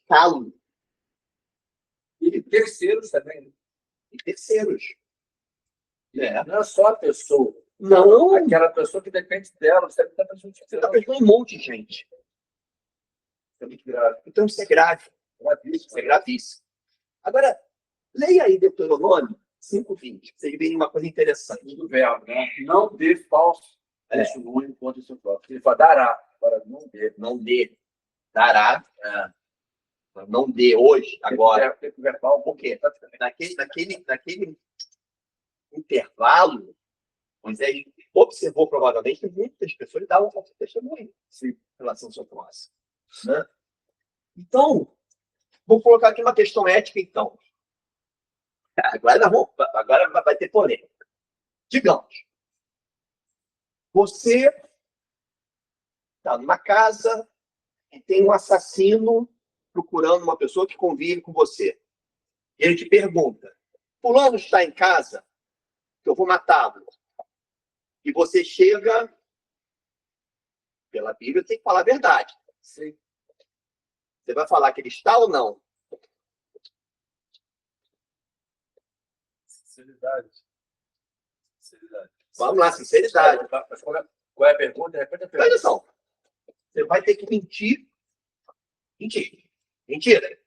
calo. E terceiros também. E terceiros. Não é só a pessoa. Não. Aquela pessoa que depende dela. Você está pensando em um monte de gente. É muito grave. Então isso é grave. Isso é gravíssimo. Agora, leia aí Deuteronômio 5:20. Vocês verem uma coisa interessante. Do verbo, né? Não dê falso testemunho contra o seu próprio. Ele fala, dará. Agora, não dê. Não dê. Dará. Não dê hoje, agora. Tem que verbal, por quê? Naquele intervalo, Moisés observou provavelmente que muitas pessoas davam falso testemunho em relação ao seu próximo. Né? Então, vou colocar aqui uma questão ética, então. Agora vai ter polêmica. Digamos, você está numa casa e tem um assassino procurando uma pessoa que convive com você. E ele te pergunta, fulano está em casa? Que eu vou matá-lo. E você chega, pela Bíblia, tem que falar a verdade. Sim. Você vai falar que ele está ou não? Sinceridade. Vamos lá, sinceridade. Qual é a pergunta? Repete a pergunta. Olha só. Você vai ter que mentir. Mentira.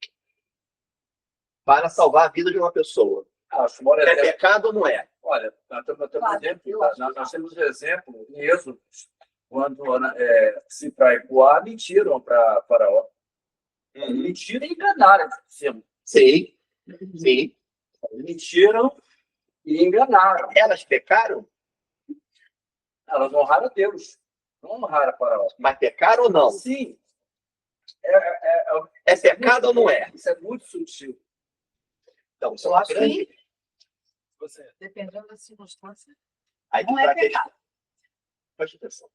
Para salvar a vida de uma pessoa. É pecado ou não é? Olha, nós temos um exemplo em Êxodo, quando se para Ipuá mentiram para Faraó. Mentiram e enganaram. Sim. Mentiram e enganaram. Elas pecaram? Elas honraram a Deus. Não honraram a Faraó. Mas pecaram ou não? Sim. É pecado ou não é? Isso é muito sutil. Então, isso é uma grande... Dependendo da circunstância, aí não é pecado. Preste atenção.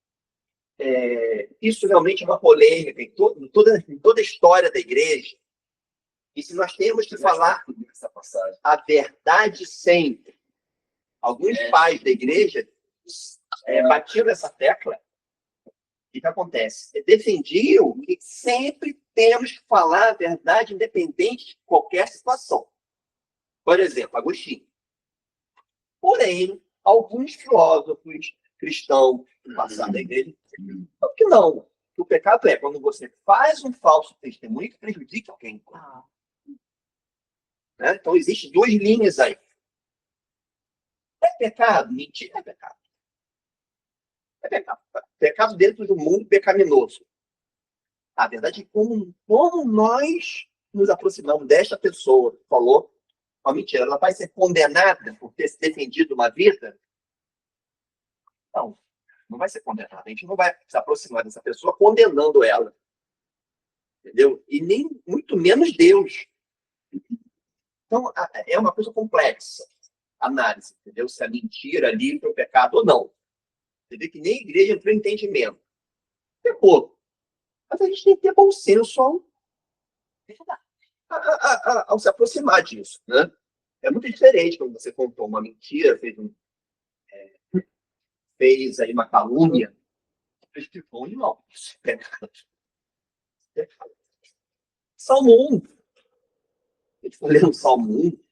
Isso realmente é uma polêmica em toda a história da igreja. E se nós temos que falar a verdade sempre, alguns pais da igreja batiam nessa tecla. O que acontece? Defendiam que sempre temos que falar a verdade independente de qualquer situação. Por exemplo, Agostinho. Porém, alguns filósofos cristãos do passado da igreja, por que não? O pecado é quando você faz um falso testemunho que prejudica alguém. Né? Então, existem duas linhas aí. É pecado? Mentira é pecado. É pecado. Pecado dentro do mundo pecaminoso. A verdade é como nós nos aproximamos desta pessoa que falou uma mentira. Ela vai ser condenada por ter se defendido uma vida? Não vai ser condenada. A gente não vai se aproximar dessa pessoa condenando ela. Entendeu? E nem muito menos Deus. Então, é uma coisa complexa. Análise, entendeu? Se a mentira livra o pecado ou não. Você vê que nem a igreja entrou em entendimento. Pecou. Mas a gente tem que ter bom senso ao se aproximar disso. Né? É muito diferente quando você contou uma mentira, fez aí uma calúnia. Explicou, não. Isso é pecado. Salmo 1. A gente foi lendo o Salmo 1.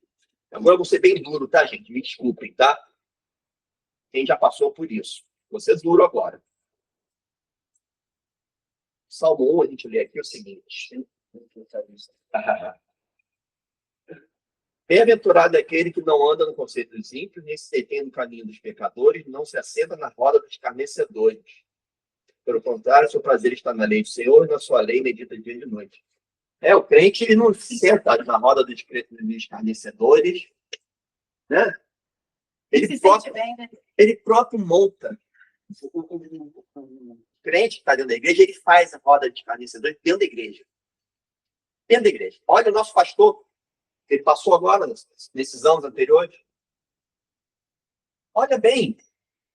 Agora eu vou ser bem duro, tá, gente? Me desculpem, tá? Quem já passou por isso. Vou ser duro agora. Salmo 1, a gente lê aqui o seguinte. Bem-aventurado é aquele que não anda no conceito dos ímpios, nem se detém no caminho dos pecadores, não se assenta na roda dos escarnecedores. Pelo contrário, seu prazer está na lei do Senhor, e na sua lei medita dia e de noite. O crente, ele não se senta na roda dos escarnecedores, né? Ele próprio monta. O crente que está dentro da igreja, ele faz a roda de escarnecedores dentro da igreja. Dentro da igreja. Olha o nosso pastor, ele passou agora, nesses anos anteriores. Olha bem,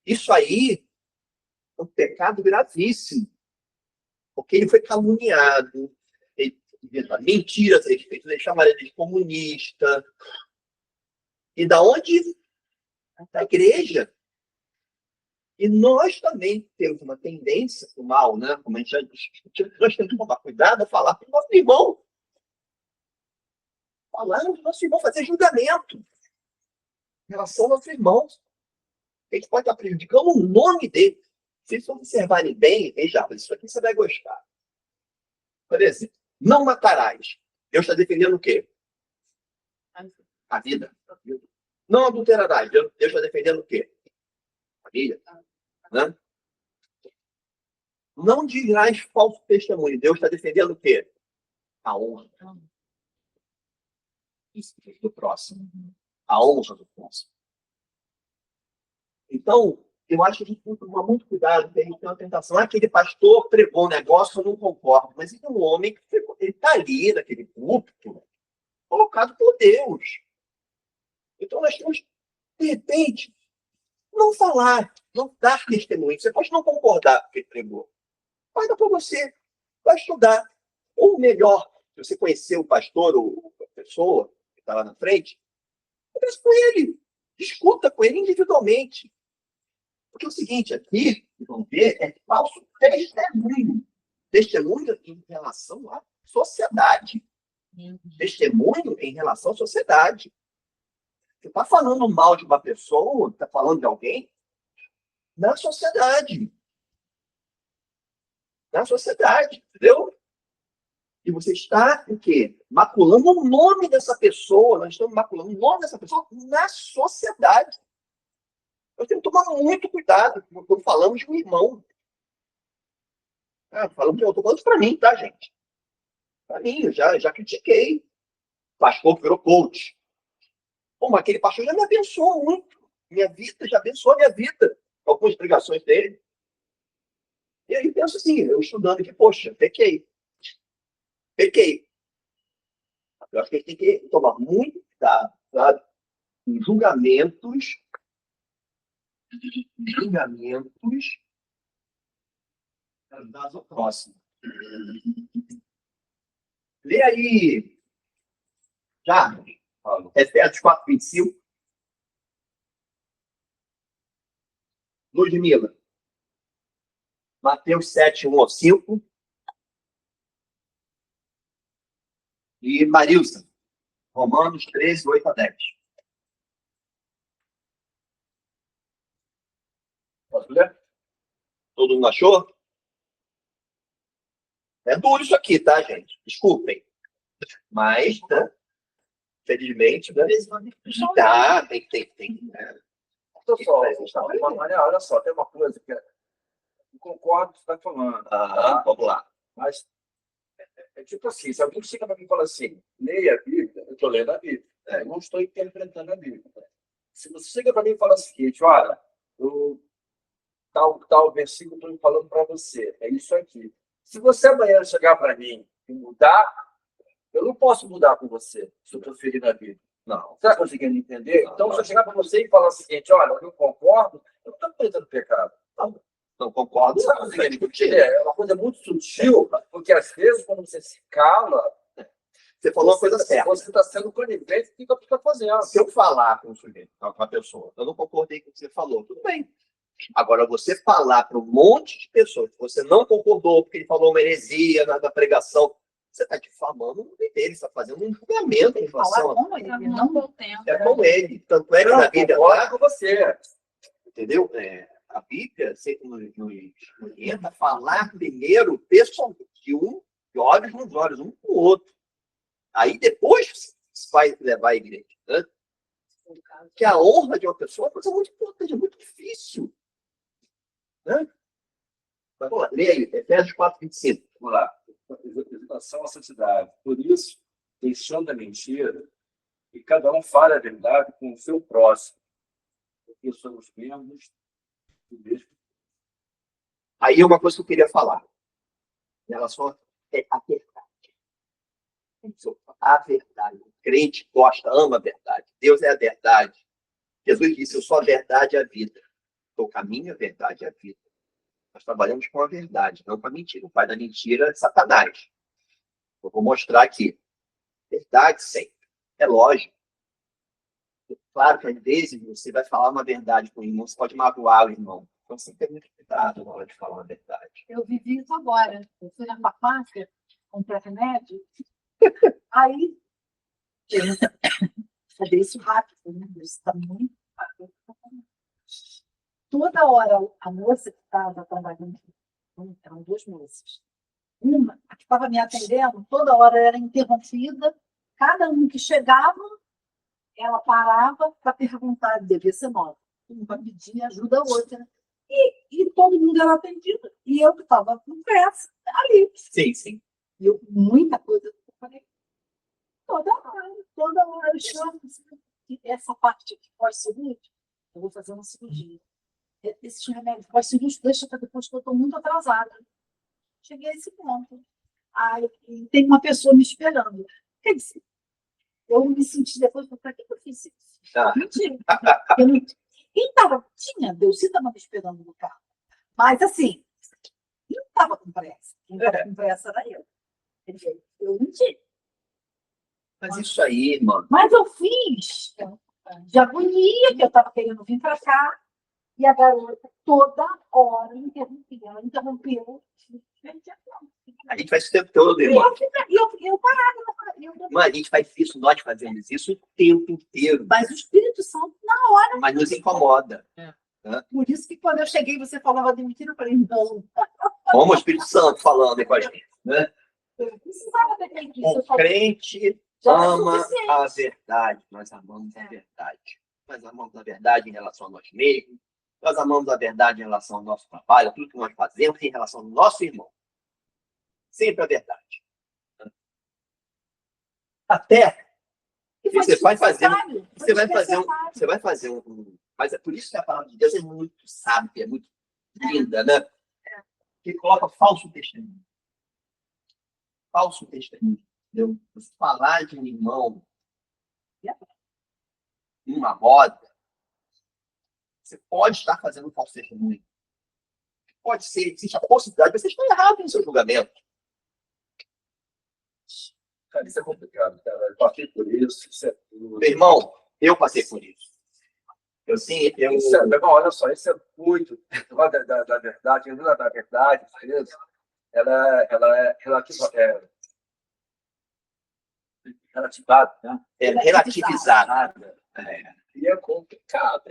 isso aí é um pecado gravíssimo. Porque ele foi caluniado, ele mentiras a respeito, ele chamaram ele de comunista. E da onde? Da igreja. E nós também temos uma tendência para o mal, né? Como a gente já discutiu, nós temos que tomar cuidado a falar com o nosso irmão. falar do nosso irmão, fazer julgamento em relação ao nosso irmão. A gente pode estar prejudicando o nome dele. Se vocês observarem bem, veja, isso aqui você vai gostar. Por exemplo, não matarás. Deus está defendendo o quê? A vida. Não adulterarás. Deus está defendendo o quê? A vida. Né? Não dirás falso testemunho. Deus está defendendo o quê? A honra. Isso do próximo. A honra do próximo. Então, eu acho que a gente tem que tomar muito cuidado, porque a gente tem uma tentação. Aquele pastor pregou um negócio, eu não concordo. Mas ele é um homem que ele está ali, naquele púlpito, colocado por Deus. Então, nós temos, de repente, não falar, não dar testemunho. Você pode não concordar com o que ele pregou. Vai dar para você, vai estudar. Ou melhor, se você conhecer o pastor ou a pessoa que está lá na frente, conversa com ele, discuta com ele individualmente. Porque é o seguinte, aqui, vamos ver, é falso testemunho. Testemunho em relação à sociedade. Testemunho em relação à sociedade. Você está falando mal de uma pessoa, está falando de alguém na sociedade. Na sociedade, entendeu? E você está, o quê? Maculando o nome dessa pessoa. Nós estamos maculando o nome dessa pessoa na sociedade. Nós temos que tomar muito cuidado quando falamos de um irmão. Falamos, eu estou falando isso para mim, tá, gente? Para mim, eu já critiquei. Pastor que virou coach. Pô, mas aquele pastor já me abençoou muito. Minha vida, já abençoou a minha vida. Algumas pregações dele. E aí penso assim, eu estudando aqui, poxa, pequei. Eu acho que a gente tem que tomar muito cuidado, sabe? Em julgamentos ao próximo. Lê aí, já, Efésios 4:25. Ludmila. Mateus 7:1-5. E Marilson. Romanos 13:8-10. Posso ler? Todo mundo achou? É duro isso aqui, tá, gente? Desculpem. Mas, né? Infelizmente, né? Tá, tem. Olha só, tem uma coisa que eu concordo com o que você está falando. Vamos lá. Mas é tipo assim, se alguém chega para mim e fala assim, leia a Bíblia, eu estou lendo a Bíblia. Eu não estou interpretando a Bíblia. Se você chega para mim e fala o seguinte, olha, tal versículo eu estou falando para você, é isso aqui. Se você amanhã chegar para mim e mudar, eu não posso mudar com você, se eu estou ferindo a Bíblia. Não. Você está conseguindo entender? Então, se eu chegar para você e falar o seguinte, olha, eu não concordo, eu não estou cometendo pecado. Não concordo. Você está conseguindo discutir? É uma coisa muito sutil, porque às vezes, quando você se cala, você falou uma coisa certa. Você está sendo conivente com o que você está fazendo. Se eu falar com o sujeito, com a pessoa, eu não concordei com o que você falou, tudo bem. Agora, você falar para um monte de pessoas que você não concordou, porque ele falou uma heresia na pregação, você está difamando o nome dele, você está fazendo um julgamento em relação a ele. Não deu tempo. É com ele. Tanto é que na Bíblia lá com você. Entendeu? A Bíblia nos orienta a falar primeiro pessoalmente, de olhos nos olhos, um com o outro. Aí depois vai levar a igreja. Né? Que a honra de uma pessoa é uma coisa muito importante, é muito difícil. Né? Mas vamos lá, lê aí, Efésios 4:25. Vamos lá. Exortação à santidade. Por isso, deixando a mentira, e cada um fale a verdade com o seu próximo, porque somos membros do mesmo. Aí é uma coisa que eu queria falar. Em relação a verdade. A verdade. O crente gosta, ama a verdade. Deus é a verdade. Jesus disse, eu sou a verdade e a vida. O caminho, a verdade e a vida. Nós trabalhamos com a verdade, não com a mentira. O pai da mentira é Satanás. Eu vou mostrar aqui. Verdade sempre. É lógico. Claro que às vezes você vai falar uma verdade com o irmão, você pode magoar o irmão. Então você tem muito cuidado na hora de falar uma verdade. Eu vivi isso agora. Eu fui na farmácia comprar remédio. Aí fazer isso rápido, né? Isso está muito rápido. Toda hora a moça que estava trabalhando, eram duas moças. Uma, a que estava me atendendo, toda hora era interrompida. Cada um que chegava, ela parava para perguntar, devia ser nova. Uma pedia ajuda a outra. E todo mundo era atendido. E eu que estava com pressa, ali. Sim, sim. E eu, muita coisa. Eu falei, toda hora eu chamo. Essa parte aqui pós-cirúrgica, eu vou fazer uma cirurgia. Esses remédios pós-cirúrgicos deixa para depois que eu estou muito atrasada. Cheguei a esse ponto. Aí tem uma pessoa me esperando. Quer dizer, eu me senti depois, para que eu fiz isso? Mentira. Eu não, quem tinha, Deus estava me esperando no carro. Mas assim, eu não estava com pressa. Quem estava com pressa era eu. Quer dizer, eu menti. Mas isso aí, irmã. Mas eu fiz de agonia, que eu estava querendo vir para cá, e a garota toda hora interrompia. Ela interrompeu. A gente faz isso o tempo todo, irmã. Eu parava. Mas a gente faz isso, nós fazemos isso o tempo inteiro. Mas o Espírito Santo, na hora. Mas nos incomoda. Por isso que quando eu cheguei, você falava de mentira, eu falei, não. Como o Espírito Santo falando com a gente. Né? Eu precisava ter feito isso. O crente ama a verdade. Nós amamos a verdade. Nós amamos a verdade em relação a nós mesmos. Nós amamos a verdade em relação ao nosso trabalho, tudo que nós fazemos em relação ao nosso irmão. Sempre a verdade. Até que você vai fazer mas é por isso que a palavra de Deus é muito sábia, é muito linda, né? Que coloca falso testemunho. Falso testemunho. Entendeu? Você falar de um irmão numa roda, você pode estar fazendo um falso testemunho. Pode ser, existe a possibilidade de você estar errado no seu julgamento. Cara, isso é complicado, cara. Eu passei por isso. Meu irmão, eu passei por isso. Meu irmão, olha só, isso é muito. Da verdade, da verdade, beleza? Ela é relativada, né? É relativizada. E é complicado.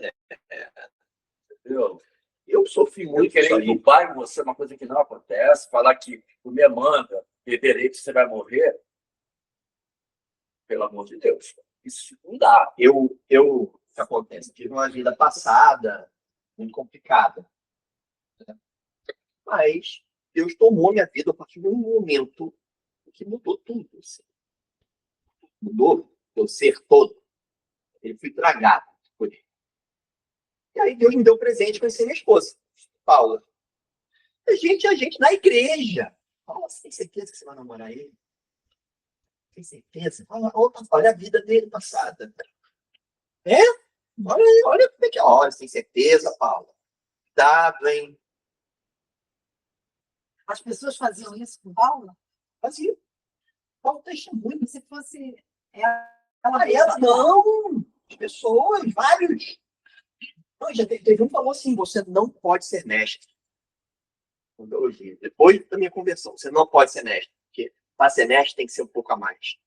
Entendeu? Eu sofri muito querer culpar em você uma coisa que não acontece, falar que o me manda, beberei que você vai morrer. Pelo amor de Deus. Isso não dá. O que acontece? Tive uma vida passada muito complicada. Mas Deus tomou minha vida a partir de um momento que mudou tudo. Assim. Mudou meu ser todo. Ele foi tragado por ele. E aí Deus me deu um presente, conheci minha esposa, Paula. A gente na igreja. Paula, você tem certeza que você vai namorar ele? Tem certeza? Olha a vida dele passada. Olha como é que é. Olha, tem certeza, Paula. Cuidado, hein? As pessoas faziam isso com Paula? Faziam. Qual o testemunho? Se fosse ela não. As pessoas, vários. Não, já teve um que falou assim, você não pode ser mestre. Depois da minha conversão, você não pode ser mestre. Porque para ser mestre tem que ser um pouco a mais.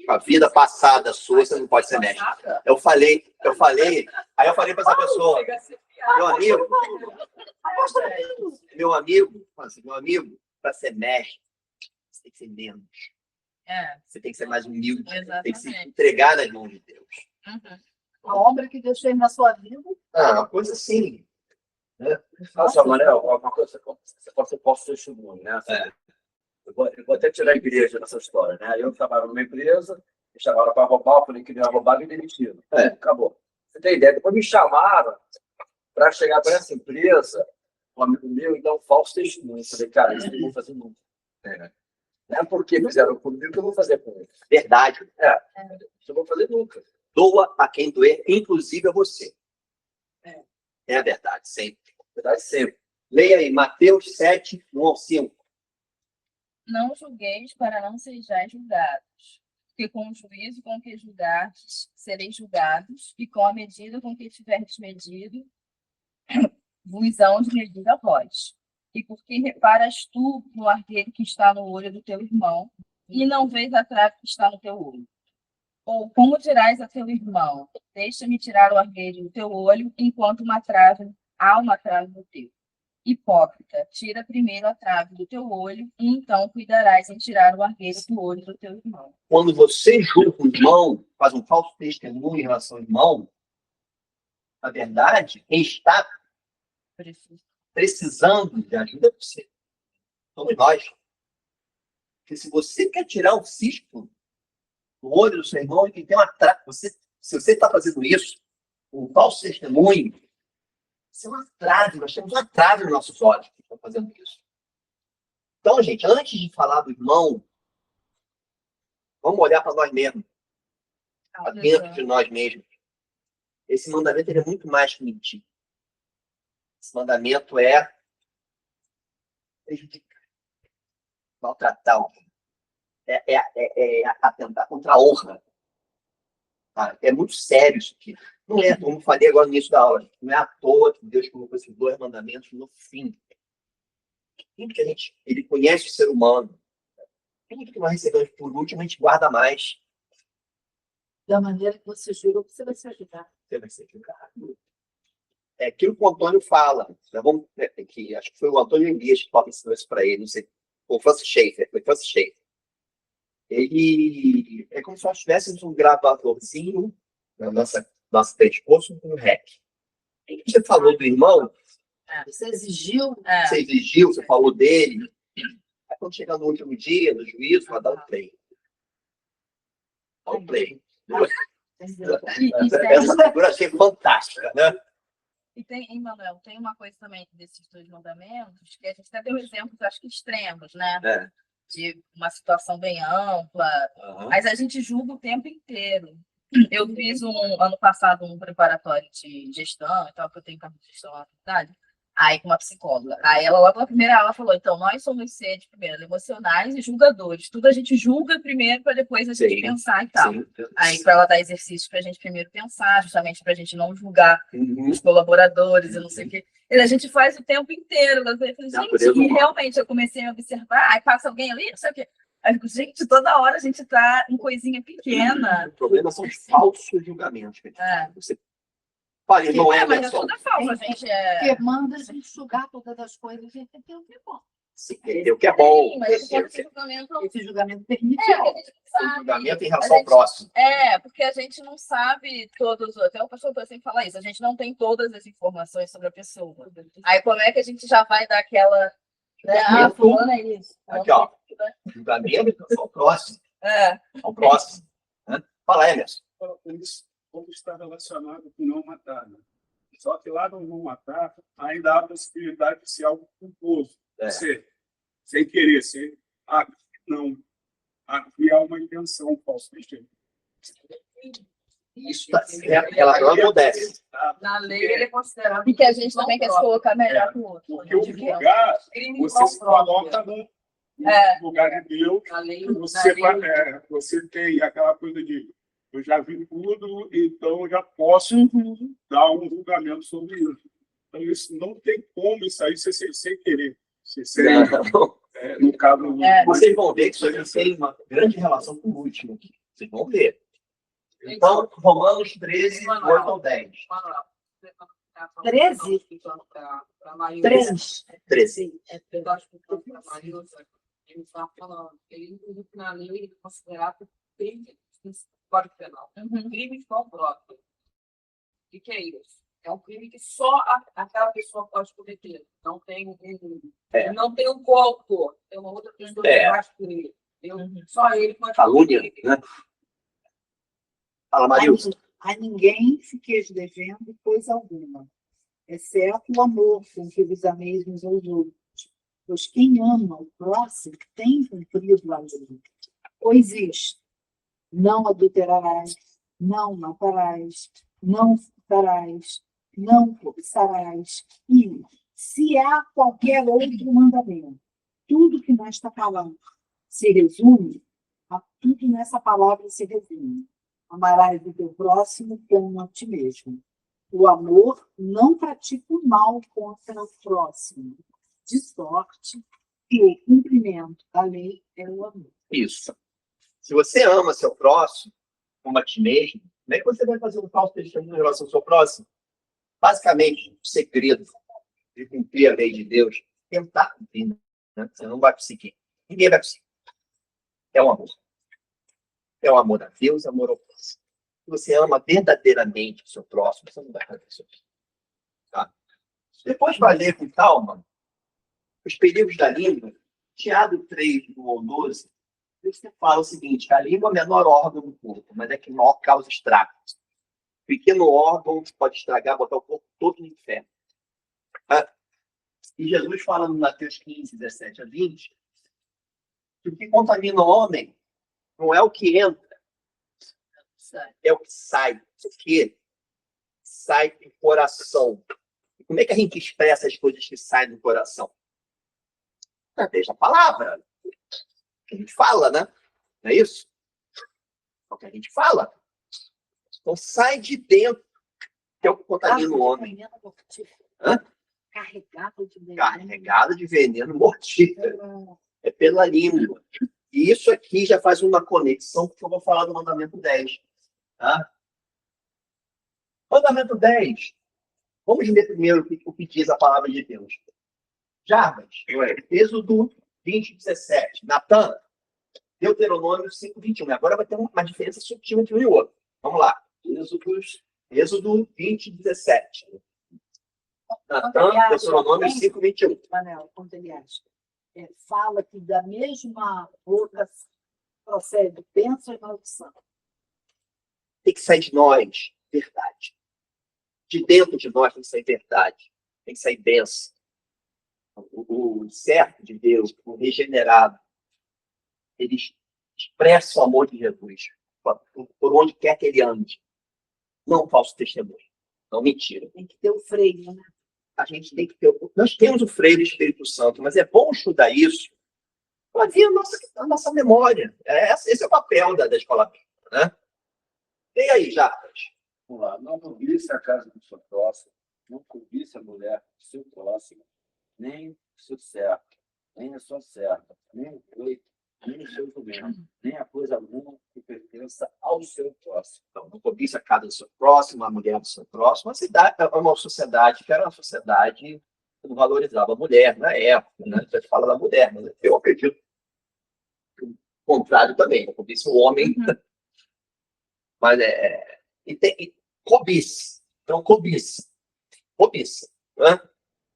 A vida passada sua, você não pode ser mestre. Eu falei, aí eu falei para essa pessoa, meu amigo, para ser mestre, você tem que ser menos. Você tem que ser mais humilde, tem que se entregar nas mãos de Deus. A obra que Deus fez na sua vida. Uma coisa assim. Nossa, Manel, uma coisa você posso testemunho, né? Eu vou até tirar a igreja nessa história, né? Eu trabalhava numa empresa, me chamaram para roubar, eu falei que não ia roubar e me demitiram. Acabou. Você tem ideia? Depois me chamaram para chegar para essa empresa, um amigo meu, e dar um falso testemunho. Eu falei, cara, isso eu não vou fazer nunca. Não é porque fizeram comigo que eu vou fazer com eles. Verdade. Isso eu vou fazer nunca. Doa a quem doer, inclusive a você. É a verdade, sempre. Verdade sempre. Leia aí, Mateus 7, 1 ao 5. Não julgueis para não sejais julgados, porque com o juízo com que julgardes, sereis julgados, e com a medida com que tiverdes medido, vos hão de medir a vós. E porque reparas tu no argueiro que está no olho do teu irmão, e não vês a trave que está no teu olho? Ou como dirás a teu irmão, deixa-me tirar o argueiro do teu olho, enquanto há uma trave no teu? Hipócrita, tira primeiro a trave do teu olho, e então cuidarás em tirar o argueiro do olho do teu irmão. Quando você julga o irmão, faz um falso testemunho em relação ao irmão, na verdade, quem está precisando de ajuda é você. Somos nós. Porque se você quer tirar um cisco do olho do seu irmão, e tem uma trave, se você está fazendo isso, um falso testemunho, isso é uma trave, nós temos uma trave nos nossos olhos que estão fazendo isso. Então, gente, antes de falar do irmão, vamos olhar para nós mesmos, para dentro de nós mesmos. Esse mandamento ele é muito mais que mentir. Esse mandamento é prejudicar, maltratar alguém. É atentar contra a honra. Tá? É muito sério isso aqui. Não é, como eu falei agora no início da aula, não é à toa que Deus colocou esses 2 mandamentos no fim. Tudo que ele conhece o ser humano, tudo que nós recebemos por último, a gente guarda mais. Da maneira que você jurou, você vai se ajudar. Você vai ser julgado. É aquilo que o Antônio fala. Que acho que foi o Antônio Elias que ensinou isso para ele, não sei. Ou Francis Schaeffer. Foi Francis Schaeffer. Ele é como se nós tivéssemos um gravadorzinho na nossa pescoço com um rec. O que você falou do irmão? Você exigiu. Você exigiu, você falou dele. Aí quando chegar no último dia, no juízo, vai dar o play. Dá o play. Essa figura achei fantástica, né? E tem, Manuel, tem uma coisa também desses 2 mandamentos, que a gente até deu exemplos, acho que extremos, né? De uma situação bem ampla, mas a gente julga o tempo inteiro. Eu fiz ano passado um preparatório de gestão, então eu tenho cargo de gestão na faculdade, aí com uma psicóloga. Aí ela, logo na primeira aula, falou, então, nós somos seres, primeiro, emocionais e julgadores. Tudo a gente julga primeiro, para depois a gente pensar e tal. Sim. Aí, para ela dar exercícios para a gente primeiro pensar, justamente para a gente não julgar os colaboradores e não sei o quê. E a gente faz o tempo inteiro. Eu falei, gente, e realmente eu comecei a observar, aí passa alguém ali, não sei o quê. Aí, gente, toda hora a gente está em coisinha pequena. O problema são os falsos julgamentos. Você fala, não é, mas tudo é falso, a gente Porque manda a gente julgar todas as coisas e tem o que é bom. Entender o que é bom. Mas esse julgamento permite. Esse julgamento em relação ao próximo. Porque a gente não sabe todos. Até o pastor sempre fala isso, a gente não tem todas as informações sobre a pessoa. Aí como é que a gente já vai dar aquela. Né? Fulano é isso. Aqui, ó. Julgamento ao próximo. Ao próximo. Fala, Emerson. Como está relacionado com não matar. Né? Só que lá no não matar, ainda há a possibilidade de ser algo culposo. Sem querer, não criar uma intenção falsa. Isso ela não acontece. Na lei ele é considerado. E que a gente também quer se colocar melhor que o outro. Porque o lugar, você se coloca no lugar de Deus, você tem aquela coisa de eu já vi tudo, então eu já posso dar um julgamento sobre isso. Então, isso não tem como isso aí ser sem querer. No caso, vocês vão ver que isso aí tem uma grande relação com o último. Vocês vão ver. Então, Romanos 13, 8 ao 10. 13? 13. Ele está falando, ele na lei ele é considerado crime Código Penal. Crime de mão própria. O que é isso? É um crime que só aquela pessoa pode cometer. Não tem não tem um coautor. Tem uma outra pessoa que faz por ele. Só ele pode cometer. Né? Fala, Marilson. A ninguém fiqueis devendo coisa alguma, exceto o amor com que vos ameis uns aos outros. Pois quem ama o próximo tem cumprido a lei. Pois isto: não adulterarás, não matarás, não furtarás, não cobiçarás. E, se há qualquer outro mandamento, tudo que nesta palavra se resume, tudo nessa palavra se resume. Amarás o teu próximo como a ti mesmo. O amor não pratica o mal contra o próximo, de sorte que o cumprimento da lei é o amor. Isso. Se você ama seu próximo, como a ti mesmo, como é que você vai fazer um falso testemunho em relação ao seu próximo? Basicamente, o segredo de cumprir a lei de Deus, tentar cumprir, né? Você não vai conseguir. Ninguém vai conseguir. É um amor. É o amor a Deus, amor ao próximo. Se você ama verdadeiramente o seu próximo, você não vai fazer isso. Tá? Depois vai ler com calma os perigos da língua, Tiago 3, do 1 ao 12, você fala o seguinte: a língua é o menor órgão do corpo, mas é que maior causa estragos. Pequeno órgão que pode estragar, botar o corpo todo no inferno. Tá? E Jesus fala no Mateus 15, 17 a 20, que o que contamina o homem não é o que entra, é o que sai. O que sai do coração. E como é que a gente expressa as coisas que saem do coração? Através da palavra. Que a gente fala, né? Não é isso? É o que a gente fala. Então sai de dentro, que é o que contamina o homem. Hã? Carregado de veneno. Carregado de veneno mortífero. É pela língua. E isso aqui já faz uma conexão com o que eu vou falar do mandamento 10. Tá? Mandamento 10. Vamos ver primeiro o que diz a palavra de Deus. Jarbas, Êxodo 20, 17. Natan, Deuteronômio 5, 21. Agora vai ter uma diferença sutil entre um e o outro. Vamos lá. Êxodo 20, 17. Natan, Deuteronômio 5, 21. Manel, quando ele acha, fala que da mesma boca procede bênção e maldição. Tem que sair de nós verdade. De dentro de nós tem que sair verdade. Tem que sair bênção. O certo de Deus, o regenerado, ele expressa o amor de Jesus por onde quer que ele ande. Não falso testemunho. Não mentira. Tem que ter o freio, né? A gente tem que ter. Nós temos o freio do Espírito Santo, mas é bom estudar isso para vir a nossa memória. Esse é o papel da escola bíblica, né? E aí, Jacques? Vamos lá. Não cobice a casa do seu próximo, não cobice a mulher do seu próximo, nem o seu servo, nem a sua serva, nem o boi, nem o seu jumento, nem a coisa alguma que pertença ao seu próximo. Então, não cobice a casa do seu próximo, a mulher do seu próximo. A cidade é uma sociedade que era uma sociedade que não valorizava a mulher na época, né? A gente fala da mulher, mas eu acredito que o contrário também, não cobice o homem. Mas cobice. Então, cobice. Cobiça. Né?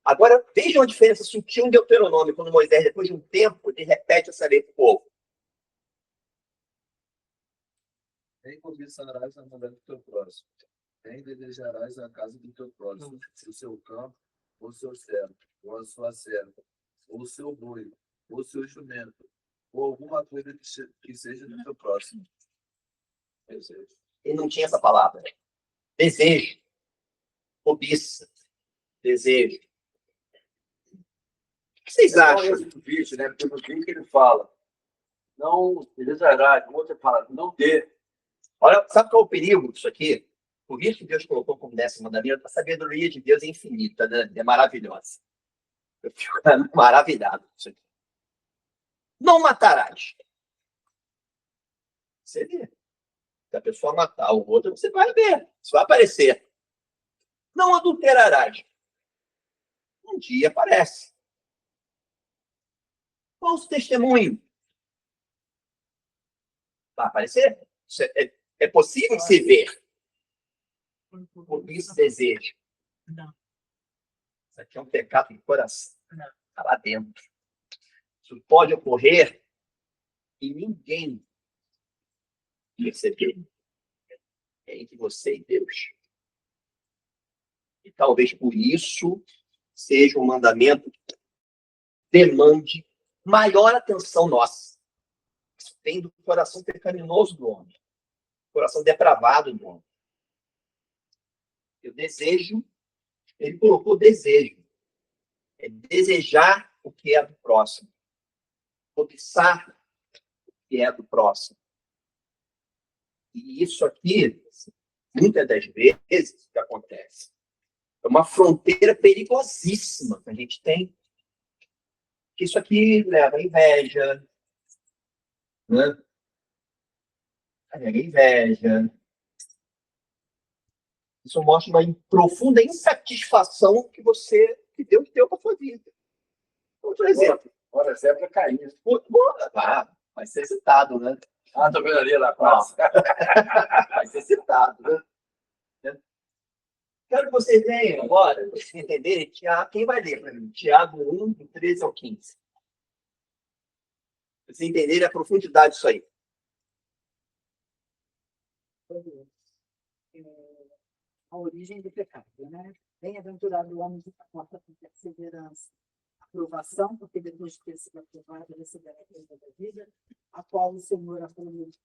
Agora, vejam a diferença sutil em Deuteronômio, quando Moisés, depois de um tempo, ele repete essa lei para o povo. Nem cobiçarás a mulher do teu próximo, nem desejarás a casa do teu próximo, o seu campo, ou o seu servo, ou a sua serva, ou o seu boi, ou o seu jumento, ou alguma coisa que seja do teu próximo. Ele não tinha essa palavra. Desejo. Cobiça. Desejo. O que vocês acham? Do vídeo, né? Porque no vídeo ele fala, não desejarás, no outro ele fala, não dê. Olha, sabe qual é o perigo disso aqui? Por isso que Deus colocou como 10º mandamento, a sabedoria de Deus é infinita, né? É maravilhosa. Eu fico maravilhado com isso aqui. Não matarás. Você vê. Se a pessoa matar o outro, você vai ver. Isso vai aparecer. Não adulterarás. Um dia aparece. Falso testemunho. Vai aparecer? Isso é possível de se ver. Por isso desejo. Não. Isso aqui é um pecado de coração. Está lá dentro. Isso pode ocorrer e ninguém perceber. É entre você e Deus. E talvez por isso seja um mandamento que demande maior atenção nossa. Isso vem do coração pecaminoso do homem. Coração depravado do homem. Eu desejo, ele colocou desejo. É desejar o que é do próximo. Cobiçar o que é do próximo. E isso aqui, muitas das vezes, o que acontece? É uma fronteira perigosíssima que a gente tem. Isso aqui leva a inveja, né? A inveja. Isso mostra uma profunda insatisfação que Deus deu para a sua vida. Outro exemplo. Por exemplo, é Caim. Vai ser citado, né? Tô vendo ali na praça. Vai ser citado, né? Quero que vocês leiam agora, para vocês entenderem, quem vai ler para mim? Tiago 1, do 13 ao 15. Para vocês entenderem a profundidade disso aí. A origem do pecado, né? Bem-aventurado o homem que suporta com perseverança a provação, porque depois de ter sido aprovado, receberá a coisa da vida, a qual o Senhor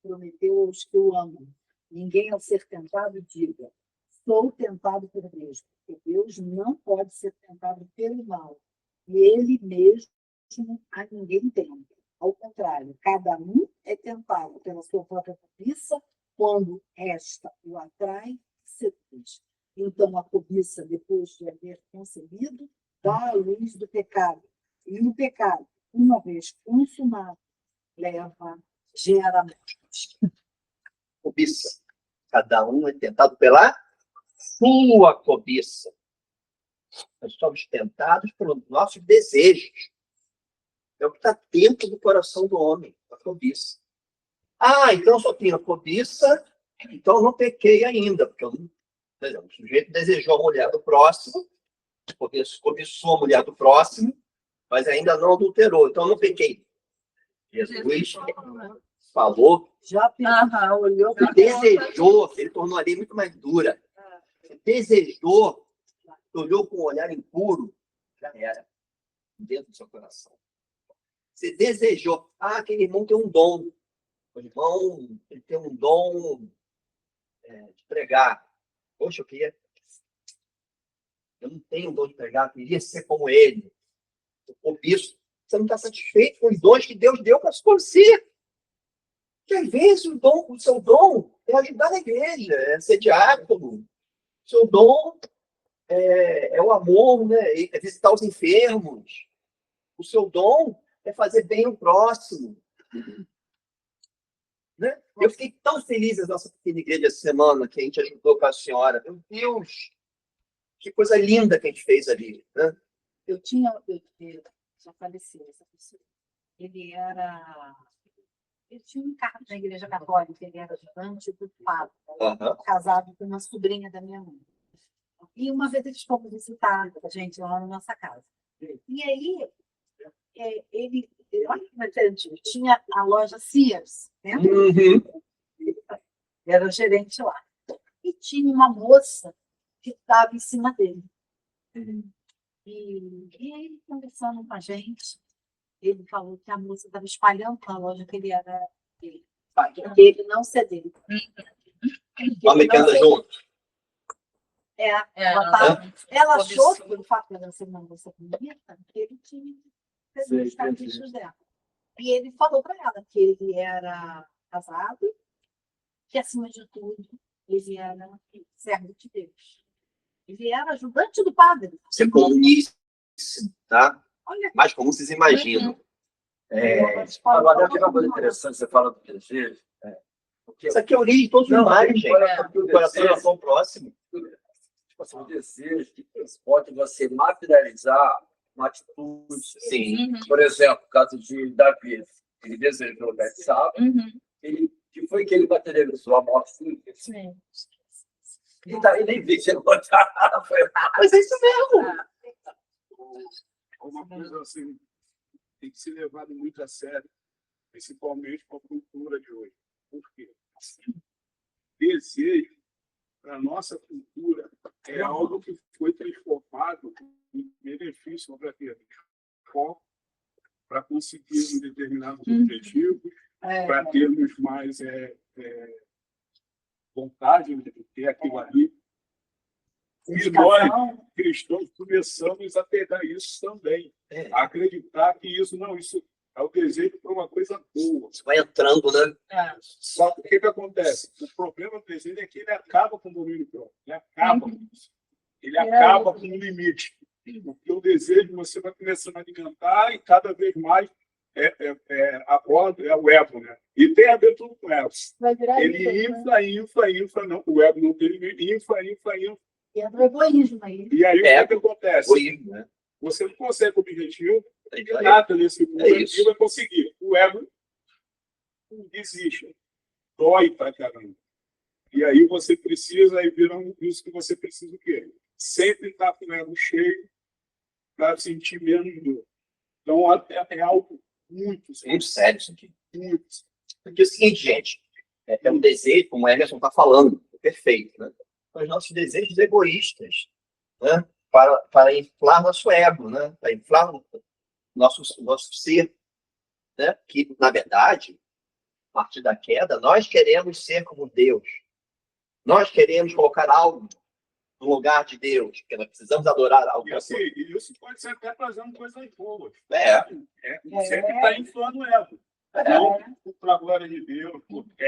prometeu aos que o amam. Ninguém, ao ser tentado, diga: sou tentado por Deus, porque Deus não pode ser tentado pelo mal, e Ele mesmo a ninguém tenta. Ao contrário, cada um é tentado pela sua própria cobiça, quando esta o atrai, seduz. Então, a cobiça, depois de haver concebido, dá à luz do pecado. E o pecado, uma vez consumado, gera morte. Cobiça. Cada um é tentado pela sua cobiça. Nós somos tentados pelos nossos desejos. É o que está dentro do coração do homem, a cobiça. Então só tenho a cobiça, então não pequei ainda. Porque por exemplo, o sujeito desejou a mulher do próximo, cobiçou a mulher do próximo, mas ainda não adulterou, então não pequei. Jesus falou, olhou, desejou, ele tornou a lei muito mais dura. Desejou, olhou com um olhar impuro, já era, dentro do seu coração. Você desejou, aquele irmão tem um dom. O irmão ele tem um dom de pregar. Poxa, eu não tenho dom de pregar, eu queria ser como ele. Por isso, você não está satisfeito com os dons que Deus deu para você. Porque às vezes o seu dom é ajudar na igreja, é ser diácono. O seu dom é o amor, né? É visitar os enfermos. O seu dom é fazer bem o próximo. Né? Eu fiquei tão feliz na nossa pequena igreja essa semana que a gente ajudou com a senhora. Meu Deus, que coisa linda que a gente fez ali. Né? Eu já faleceu essa pessoa. Ele tinha um cargo na igreja católica, ele era ajudante do padre, casado com uma sobrinha da minha mãe. E uma vez eles foram visitar a gente lá na nossa casa. E aí, ele, olha que interessante, tinha a loja Sears, né? Ele era gerente lá. E tinha uma moça que estava em cima dele. E ele, conversando com a gente, ele falou que a moça estava espalhando na loja que ele era dele. Que ele não cedeu. Homem que anda junto. Ela achou, pelo fato de ela ser uma moça bonita, que ele tinha os caprichos dela. E ele falou para ela que ele era casado, que, acima de tudo, ele era servo de Deus. Ele era ajudante do padre. Isso é comuníssimo, tá? Mas como vocês imaginam. Agora, tem uma coisa interessante, você fala do desejo. Isso aqui é a origem de todos os males, gente. O coração próximo. Tipo assim, o desejo que pode você materializar uma atitude. Sim. Por exemplo, o caso de Davi. Ele desejou Betsaba. Que foi que ele materializou a morte dele. Sim. E daí nem vi que ele botava. Mas é isso mesmo. Uma coisa assim, tem que ser levado muito a sério, principalmente com a cultura de hoje. Por quê? Desejo, para a nossa cultura, é algo que foi transformado em benefício para ter foco, para conseguirmos determinados objetivos, para termos mais vontade de ter aquilo ali. E nós, cristãos, começamos a pegar isso também. A acreditar que isso é o desejo para uma coisa boa. Isso vai entrando, né? Só que o que acontece? O problema do desejo é que ele acaba com o domínio próprio. Ele acaba com isso. Ele acaba com o limite. Porque o desejo você vai começando a alimentar e cada vez mais aborda é o ego, né? E tem a ver tudo com ego. Vai virar Ele isso, né? infla, não, o ego não tem infla. E entra o egoísmo aí. E aí o que acontece? Egoísmo, né? Você não consegue o objetivo, É e isso aí. nada nesse mundo É isso. vai conseguir. O ego existe, dói pra caramba. E aí você precisa, aí vira isso que você precisa o quê? Sempre estar com o ego cheio para sentir menos dor. Então é algo muito sério. Muito sério isso aqui. Muito sério. Porque é o seguinte, gente, é um desejo, como o Emerson está falando, perfeito, né? São os nossos desejos egoístas, né? Para inflar nosso ego, né? Para inflar nosso ser, né? Que, na verdade, a partir da queda, nós queremos ser como Deus. Nós queremos colocar algo no lugar de Deus, porque nós precisamos adorar algo. E assim, isso pode ser até trazendo coisas boas. É. Sempre está inflando o ego. Não para a glória de Deus, porque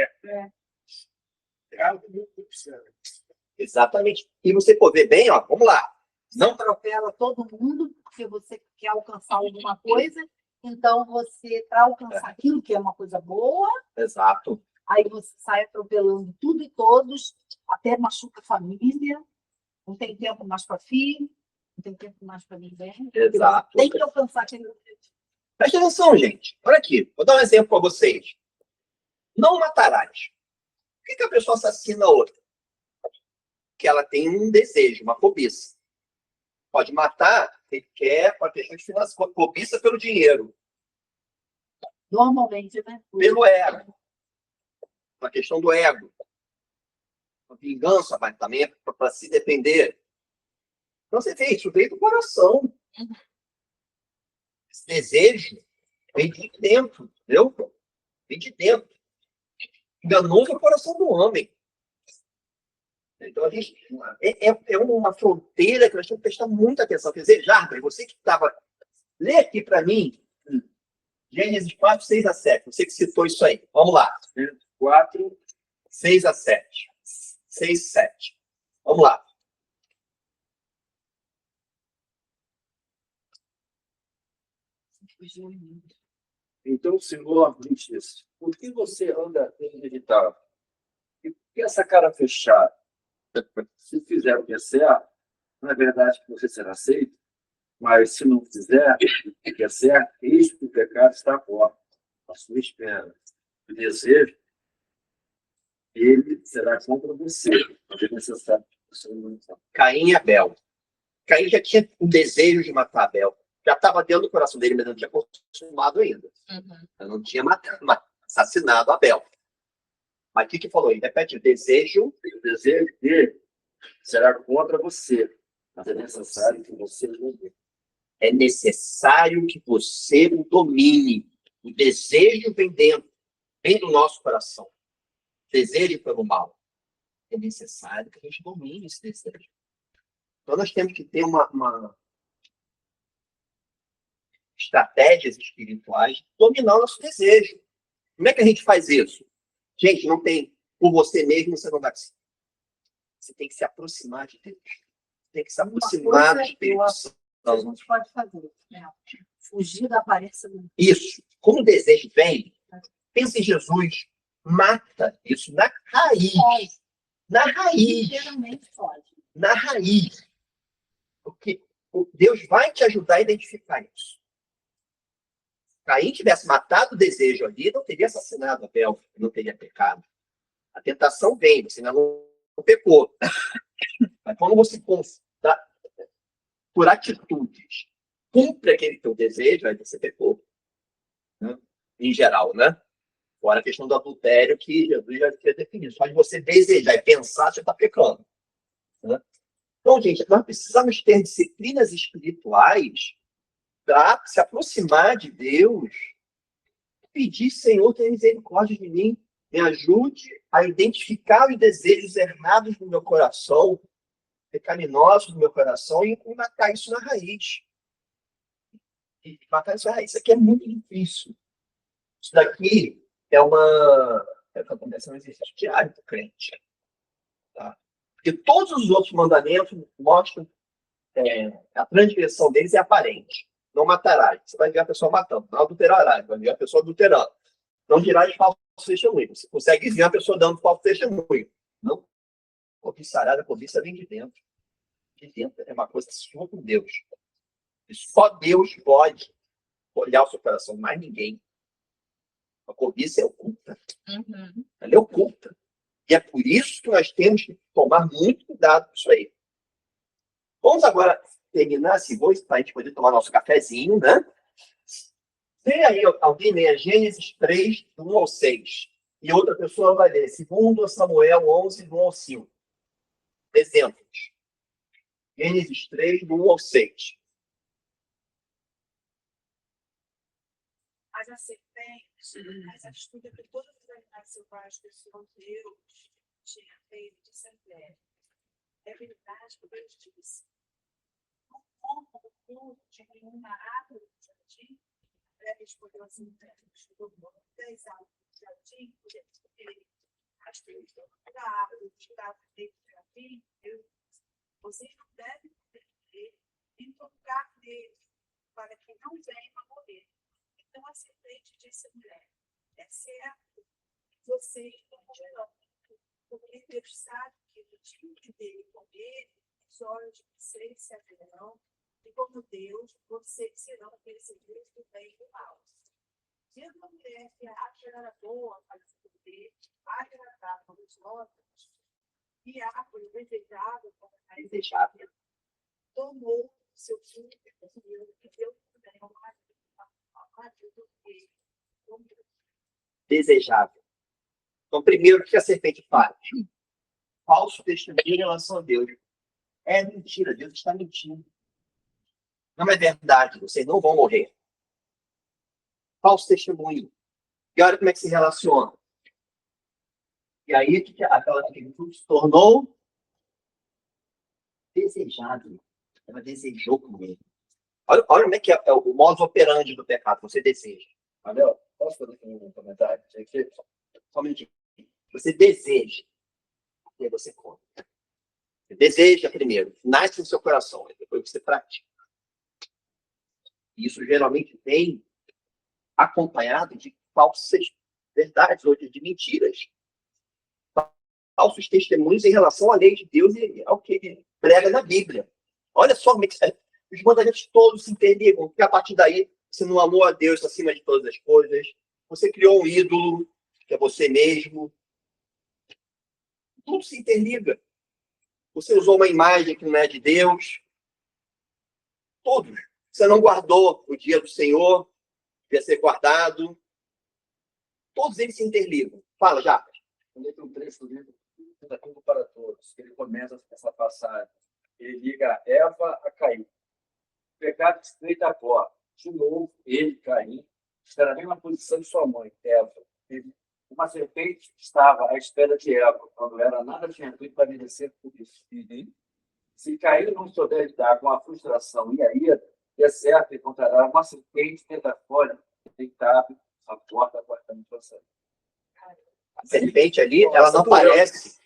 é algo muito sério. Exatamente. E você for ver bem, ó, vamos lá. Não atropela todo mundo porque você quer alcançar alguma coisa. Então, você, para alcançar aquilo que é uma coisa boa, Exato. aí você sai atropelando tudo e todos, até machuca a família, não tem tempo mais para filho, não tem tempo mais para ninguém. Exato. Tem que alcançar aquele objetivo. Presta atenção, gente. Olha aqui. Vou dar um exemplo para vocês. Não matarás. Por que a pessoa assassina a outra? Porque ela tem um desejo, uma cobiça. Pode matar se ele quer, pode ter cobiça pelo dinheiro. Normalmente, né? Pelo ego. Uma questão do ego. A vingança, mas também é para se defender. Então você vê, isso veio do coração. Esse desejo vem de dentro, entendeu? Vem de dentro. Enganoso é o coração do homem. Então, a gente, é uma fronteira que nós temos que prestar muita atenção. Quer dizer, Jardim, você que estava... Lê aqui para mim, Gênesis 4, 6 a 7. Você que citou isso aí. Vamos lá. 4, 6 a 7. 6, 7. Vamos lá. Então o Senhor me disse: por que você anda irritado? E por que essa cara fechada? Se fizer o que é certo, não é verdade que você será aceito? Mas se não fizer o que é certo, eis que o pecado está à porta, à sua espera. O desejo, ele será contra você. É necessário que você não faça. Caim e Abel. Caim já tinha um desejo de matar Abel. Já estava dentro do coração dele, mas não tinha consumado ainda. Eu não tinha assassinado Abel. Mas o que falou? Ele repete: o desejo dele será contra você. Mas é necessário que você o domine. É necessário que você o domine. O desejo vem dentro, vem do nosso coração. Desejo pelo mal. É necessário que a gente domine esse desejo. Então nós temos que ter uma estratégias espirituais de dominar o nosso desejo. Como é que a gente faz isso? Gente, não tem por você mesmo, você não dá. Você tem que se aproximar de Deus. Tem que se aproximar do Espírito Santo. A gente pode fazer, né? Fugir da aparência do... Isso. Como o desejo vem, pensa em Jesus, mata isso na raiz. Na raiz. Literalmente pode. Na raiz. Porque Deus vai te ajudar a identificar isso. Se Caim tivesse matado o desejo ali, não teria assassinado Abel, não teria pecado. A tentação vem, você ainda não pecou. Mas quando você por atitudes, cumpre aquele teu desejo, aí você pecou. Né? Em geral, né? Fora a questão do adultério, que Jesus já tinha definido. Só de você desejar e pensar, você está pecando. Né? Então, gente, nós precisamos ter disciplinas espirituais para se aproximar de Deus, pedir: Senhor, tenha misericórdia de mim, me ajude a identificar os desejos errados do meu coração, pecaminosos do meu coração, e matar isso na raiz. E matar isso na raiz. Isso aqui é muito difícil. Isso daqui é um exercício diário do crente. Tá? Porque todos os outros mandamentos mostram a transgressão deles é aparente. não matarás. Você vai ver a pessoa matando. Não adulterarás, vai ver a pessoa adulterando. Não dirás falso testemunho. Você consegue ver a pessoa dando falso testemunho. Não cobiçarás, a cobiça vem de dentro. De dentro é uma coisa sua com Deus. E só Deus pode olhar o seu coração, mais ninguém. A cobiça é oculta. Ela é oculta. E é por isso que nós temos que tomar muito cuidado com isso aí. Vamos agora terminar esse voz para a gente poder tomar nosso cafezinho, né? Tem aí alguém leia Gênesis 3, do 1 ao 6. E outra pessoa vai ler 2 Samuel 11, do 1 ao 5. Exemplos. Gênesis 3, do 1 ao 6. Mas a serpente, mais astuta que todos os animais selvagens que o Senhor Deus tinha feito de Assembleia. É verdade que Deus disse: não comam do fruto de nenhuma árvore do jardim. Ela respondeu assim: estudou das árvores do jardim, porque as três da árvore que estava dentro do jardim, vocês não devem comer nem tocar nele, para que não venham a morrer. Então a serpente disse à mulher: é certo, vocês não morrerão, porque Deus sabe que no dia que dele comer, os olhos de vocês se abrirão, e como Deus, vocês serão conhecedores do bem e do mal. Diante da mulher que a árvore era boa para se comer, agradável aos olhos, e a árvore desejável para desejável, tomou seu fruto e deu também ao marido. Desejável. Então, primeiro, o que a serpente faz? Falso testemunho em relação a Deus. É mentira, Deus está mentindo. Não é verdade, vocês não vão morrer. Falso testemunho. E olha como é que se relaciona. E aí, aquela que se tornou desejável. Ela desejou comer. Olha como é que é o modus operandi do pecado. Você deseja. Gabriel, posso fazer um comentário? Só um minutinho. Você deseja. E aí você come. Você deseja primeiro. Nasce no seu coração. Depois você pratica. Isso geralmente vem acompanhado de falsas verdades ou de mentiras. Falsos testemunhos em relação à lei de Deus e ao que ele prega na Bíblia. Olha só como é que os mandamentos todos se interligam, porque a partir daí você não amou a Deus acima de todas as coisas, você criou um ídolo, que é você mesmo. Tudo se interliga. Você usou uma imagem que não é de Deus. Todos. Você não guardou o dia do Senhor, devia ser guardado. Todos eles se interligam. Fala, Jacques. Quando tem um trecho do livro, tudo para todos, que ele começa essa passagem. Ele liga Eva a Caim. O pecado estreita a porta. De novo, ele, Caim, está na mesma posição de sua mãe, Eva. Uma serpente estava à espera de Eva, quando ela nada tinha feito para merecer por isso. Se Caim não souber lidar com a frustração e a ira, é certo que encontrará uma serpente metafórica deitada à porta do apartamento do céu. A serpente ali, ela não aparece.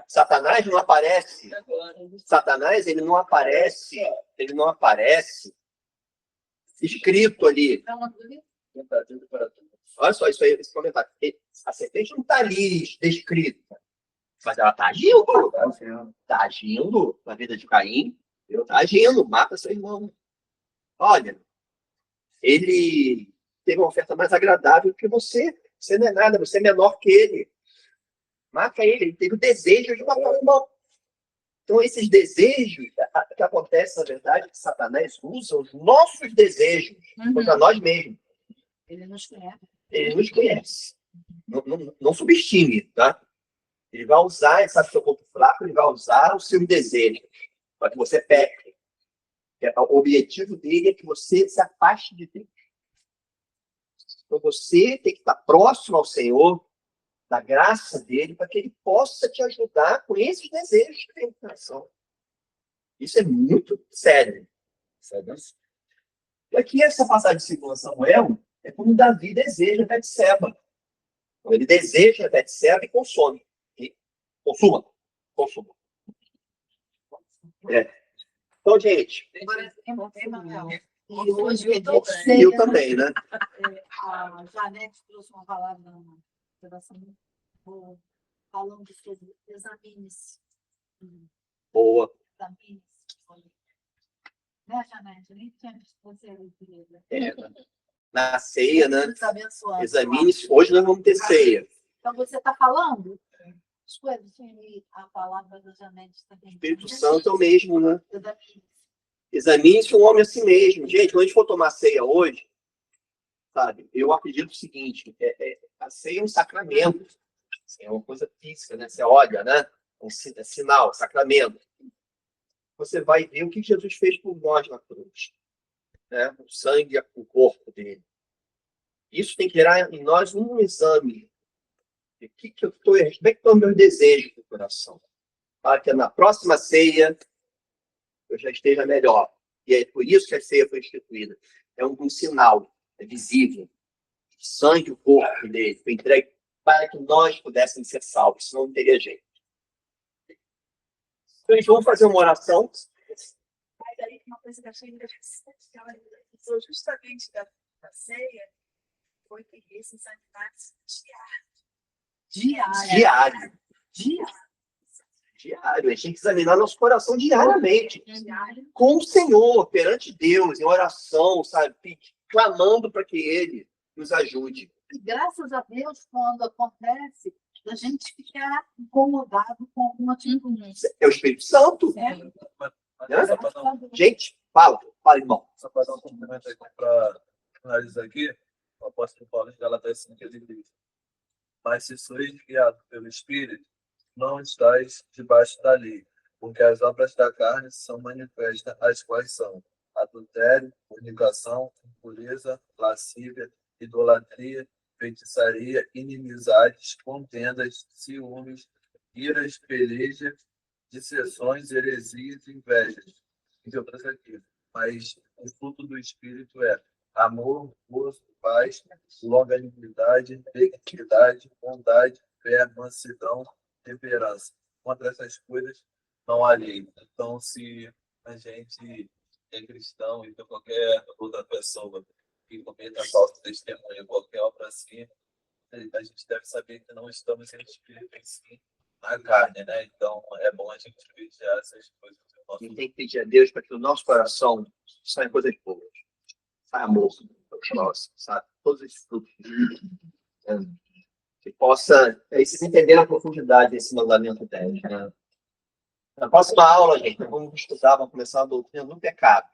Satanás não aparece. Satanás, ele não aparece escrito ali. Olha só isso aí, esse comentário. A serpente não está ali descrita, mas ela está agindo. Está agindo na vida de Caim. Está agindo, mata seu irmão. Olha, ele teve uma oferta mais agradável que você. Você não é nada, você é menor que ele. Mata ele teve o desejo de matar o irmão. Então, esses desejos, que acontece, na verdade, que Satanás usa os nossos desejos contra nós mesmos. Ele nos conhece. Ele nos conhece. Não subestime, tá? Ele vai usar, ele sabe seu corpo fraco, ele vai usar os seus desejos para que você peque. O objetivo dele é que você se afaste de Deus. Então, você tem que estar próximo ao Senhor, da graça dele, para que ele possa te ajudar com esses desejos que tem no coração. Isso é muito sério. E aqui, essa passagem de 2 Samuel, é como Davi deseja Betseba. Então, ele deseja Betseba e consome. Consuma. É. Então, gente. E hoje é dia O de Rio ceia, também, né? a Janete trouxe uma palavra na redação, falando sobre examine-se. Boa. Examine-se. Né, Janete? Eu nem tinha visto você aí, querida. Na ceia, né? Deus abençoe. Examine-se. Hoje nós vamos ter ceia. Então, você está falando as coisas que a palavra da Janete também. O Espírito Santo é o mesmo, né? Examine-se. Examine-se um homem a si mesmo. Gente, quando a gente for tomar ceia hoje, sabe, eu acredito o seguinte, a ceia é um sacramento. É uma coisa física, né? Você olha, né? É sinal, sacramento. Você vai ver o que Jesus fez por nós na cruz. Né? O sangue, o corpo dele. Isso tem que gerar em nós um exame. Como é que estão meus desejos do coração? Para que na próxima ceia eu já esteja melhor. E é por isso que a ceia foi instituída. É um sinal, é visível. O sangue, o corpo dele foi entregue para que nós pudéssemos ser salvos, senão não teria jeito. Então, gente, vamos fazer uma oração. Mas aí, uma coisa que eu achei interessante, que ela usou justamente da ceia, foi que esses animais diário. A gente tem que examinar nosso coração diariamente. Com o Senhor, perante Deus, em oração, sabe? Clamando para que Ele nos ajude. E graças a Deus, quando acontece, a gente fica incomodado com alguma atitude. É o Espírito Santo. Gente, fala, irmão. Só para dar um complemento aqui para finalizar aqui, o apóstolo Paulo em Galatas 5, ele diz: mas se sois guiados pelo Espírito, não estáis debaixo da lei, porque as obras da carne são manifestas, as quais são adultério, fornicação, impureza, lascívia, idolatria, feitiçaria, inimizades, contendas, ciúmes, iras, pelejas, dissensões, heresias, invejas, entre outras aqui. Mas o fruto do Espírito é amor, gozo, paz, longanimidade, benignidade, bondade, fé, mansidão, temperança. Contra essas coisas não há lei. Então, se a gente é cristão e tem qualquer outra pessoa que cometa falso testemunho, qualquer obra assim, a gente deve saber que não estamos em espírito em si, na carne, né? Então, é bom a gente vigiar essas coisas. A gente tem que pedir a Deus para que o nosso coração saia coisas boas. Saia amor para o próximo, sabe? Todos esses frutos. Que possa... Aí vocês entenderam a profundidade desse mandamento 10, né? Na próxima aula, gente, vamos estudar, vamos começar a doutrina do pecado.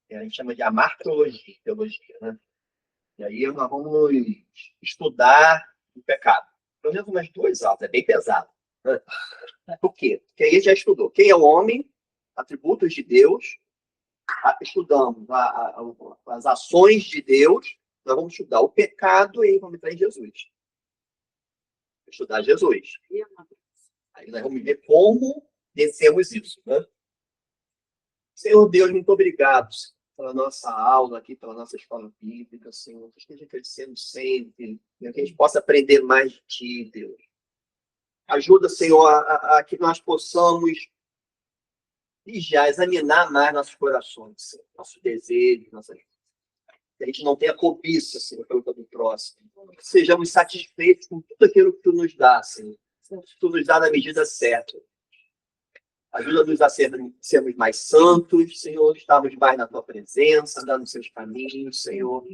Que a gente chama de amartologia, teologia, né? E aí nós vamos estudar o pecado. Pelo menos umas 2 aulas, é bem pesado. Né? Por quê? Porque aí a gente já estudou quem é o homem, atributos de Deus, estudamos as ações de Deus, nós vamos estudar o pecado e aí vamos entrar em Jesus. Estudar Jesus. Aí nós vamos ver como vencemos isso. Né? Senhor Deus, muito obrigado pela nossa aula aqui, pela nossa escola bíblica, Senhor. Que esteja crescendo sempre, que a gente possa aprender mais de Ti, Deus. Ajuda, Senhor, a que nós possamos vigiar, examinar mais nossos corações, Senhor, nossos desejos, que a gente não tenha cobiça, Senhor, pelo do próximo. Que sejamos satisfeitos com tudo aquilo que Tu nos dá, Senhor. Que Tu nos dá na medida certa. Ajuda-nos a sermos mais santos, Senhor, estarmos mais na Tua presença, andar nos Seus caminhos, Senhor.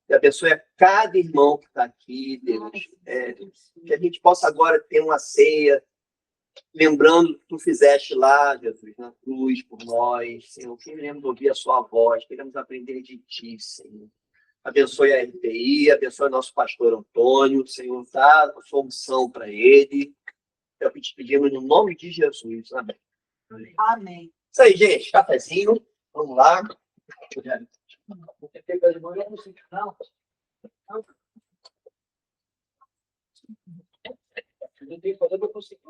E abençoe a cada irmão que está aqui, Deus. Que a gente possa agora ter uma ceia, lembrando que Tu fizeste lá, Jesus, na cruz, por nós, Senhor. Queremos ouvir a Sua voz, queremos aprender de Ti, Senhor. Abençoe a RPI, abençoe o nosso pastor Antônio, Senhor, dá a sua unção para ele. Eu te pedimos no nome de Jesus. Amém. Amém. Isso aí, gente. Cafezinho. Vamos lá. Não tem problema, eu consegui.